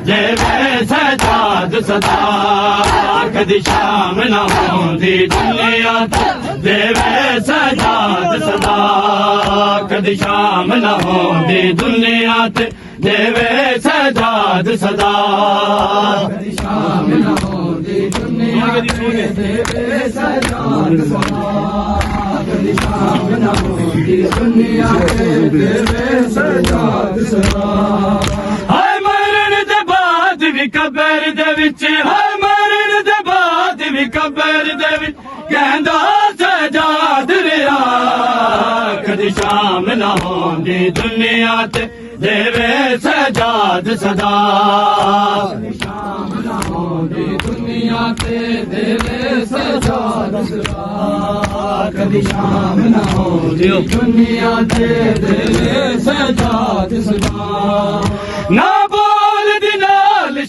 देवे सजाद सदा कदी शाम न होंदी दुनिया ते देवे सजाद सदा कदी शाम न होंदी दुनिया ते देवे सजाद सदा कदी शाम न होंदी दुनिया ते देवे सजाद सदा कदी शाम न होंदी दुनिया ते देवे सजाद सदा कबर दे विच हाय मरण दे बाद भी कबर दे विच कहंदा सजाद रिया कदी शाम न होंदी दुनिया ते देवे सजाद सदा कदी शाम न होंदी दुनिया ते देवे सजाद सदा कदी शाम न होंदी दुनिया ते देवे सजाद सदा ना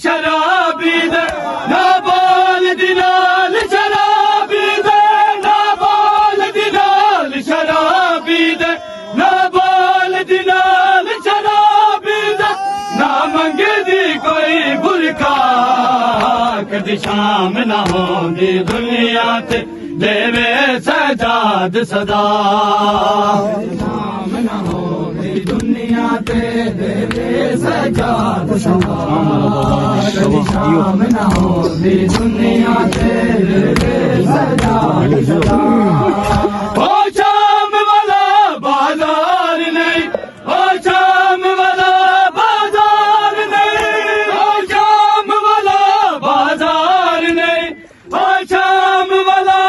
शराबी दे ना बोल दिनाल शराबी दे ना बोल दिनाल शराबी दे ना बोल दिनाल शराबी दे ना मंगदी कोई बुरका कदी शाम न होंदी दुनिया ते देवे सजाद सदा शाम न होंदी दुनिया ते देवे सजाद सदा कदी शाम न होंदी दुनिया ते देवे सजाद सदा ओ शाम वाला बाजार नहीं ओ शाम वाला बाजार नहीं ओ शाम वाला बाजार नहीं ओ शाम वाला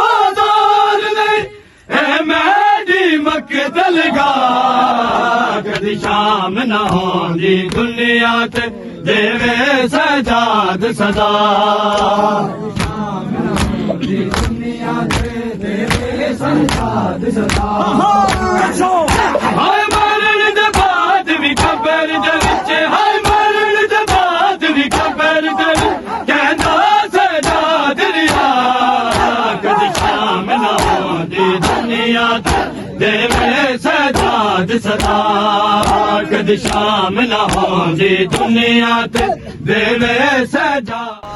बाजार नहीं ए मेरी मकतल गा कदी शाम न होंदी दुनिया ते देवे सजाद सदा शाम न होंदी दुनिया ते देवे सजाद सदा हाय मरण दे बाद भी कबर दे विच हाय मरण दे बाद भी कबर दे कहंदा सजाद रिया कदी शाम न होंदी दुनिया ते देवे सजाद सदा कदी शाम न होंदी दुनिया ते देवे सजाद